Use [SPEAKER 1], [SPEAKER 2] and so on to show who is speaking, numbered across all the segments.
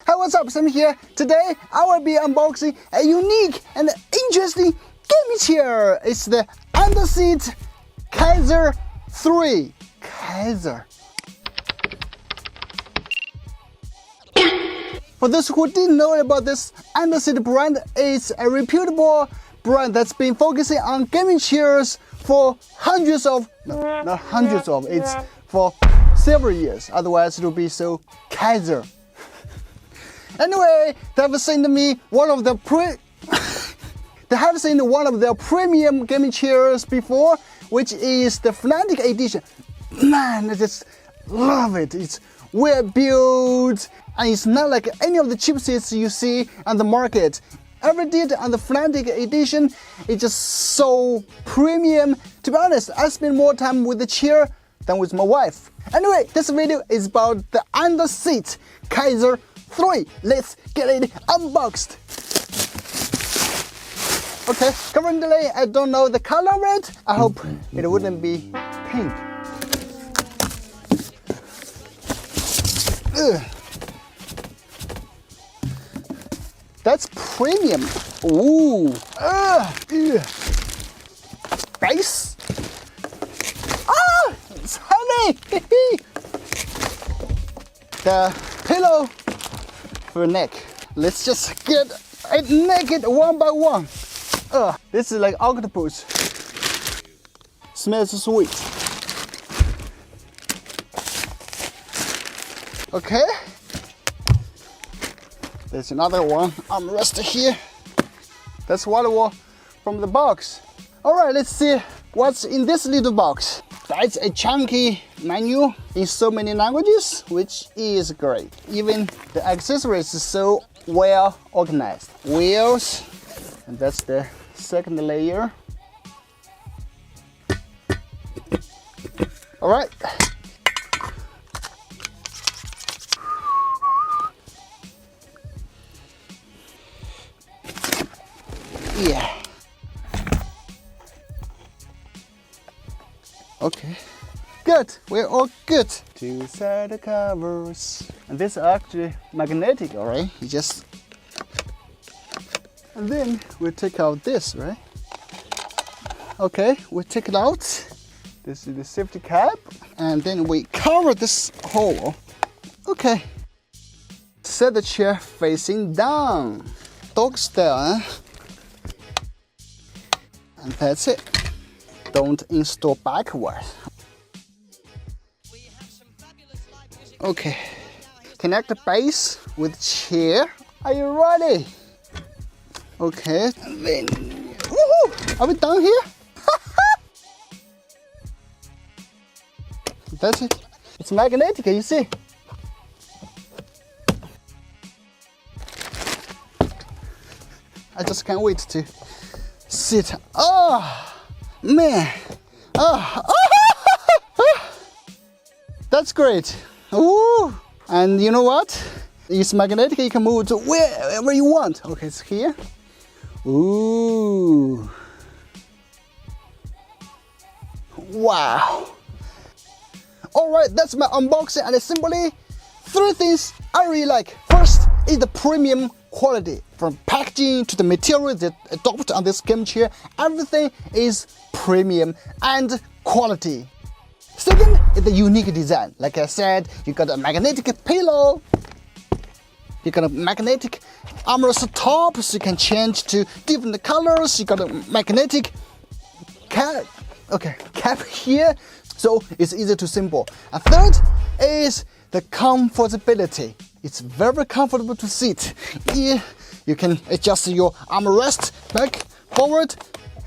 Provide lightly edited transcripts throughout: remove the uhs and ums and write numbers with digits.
[SPEAKER 1] Hi, what's up? Sam here. Today I will be unboxing a unique and interesting gaming chair. It's the AndaSeat Kaiser 3. Kaiser. For those who didn't know about this, AndaSeat brand is a reputable brand that's been focusing on gaming chairs for it's for several years. Otherwise, it would be so Kaiser. Anyway, they have sent me one of the premium gaming chairs before, which is the Fnatic edition. Man, I just love it. It's well built, and it's not like any of the chipsets you see on the market. Everything on the Fnatic edition is just so premium. To be honest, I spend more time with the chair than with my wife. Anyway, this video is about the AndaSeat Kaiser 3. Let's get it unboxed. Okay, currently I don't know the color of it. I hope it wouldn't be pink. Ugh. That's premium. Ooh. Base. Ah, it's honey. The pillow for neck. Let's just get it naked one by one. This is like octopus. Smells sweet. Okay. There's another one armrest here. That's what from the box. All right, let's see what's in this little box. That's a chunky menu in so many languages, which is great. Even the accessories is so well organized. Wheels, and that's the second layer. All right. Yeah. Okay. Good. We're all good. Two side covers. And this is actually magnetic, alright? You just. And then we take out this, right? Okay, we take it out. This is the safety cap. And then we cover this hole. Okay. Set the chair facing down. Dog style, eh? And that's it. Don't install backward. Okay. Connect the base with chair. Are you ready? Okay. And then, woohoo! Are we done here? That's it. It's magnetic, you see. I just can't wait to sit. Oh man. That's great. Ooh. And you know what? It's magnetic, you can move to wherever you want. Okay, it's here. Ooh. Wow. Alright, that's my unboxing, and simply 3 things I really like. First is the premium quality. From packaging to the material that adopted on this game chair, everything is premium and quality. Second is the unique design. Like I said, you got a magnetic pillow, you got a magnetic armrest top, so you can change to different colors. You got a magnetic cap here, so it's easy to assemble. And third is the comfortability. It's very comfortable to sit. Here you can adjust your armrest back, forward,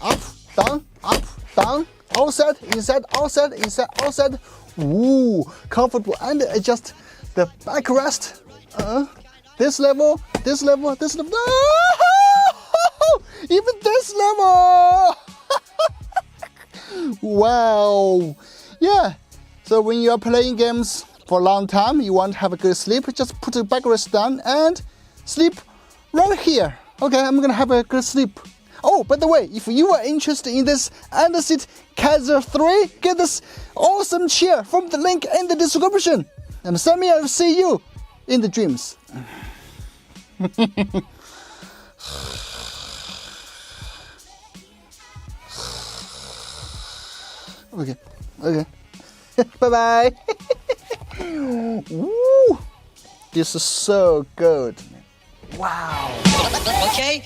[SPEAKER 1] up, down, outside, inside, outside, inside, outside. Ooh, comfortable. And adjust the backrest. This level, this level, this level. Oh, even this level. Wow. Yeah. So when you are playing games for a long time, you want to have a good sleep, just put the backrest down and sleep right here. Okay, I'm gonna have a good sleep. Oh, by the way, if you are interested in this AndaSeat Kaiser 3, get this awesome chair from the link in the description. And Sammy, I'll see you in the dreams. Okay, okay. Bye-bye. Woo! This is so good. Wow.
[SPEAKER 2] Okay.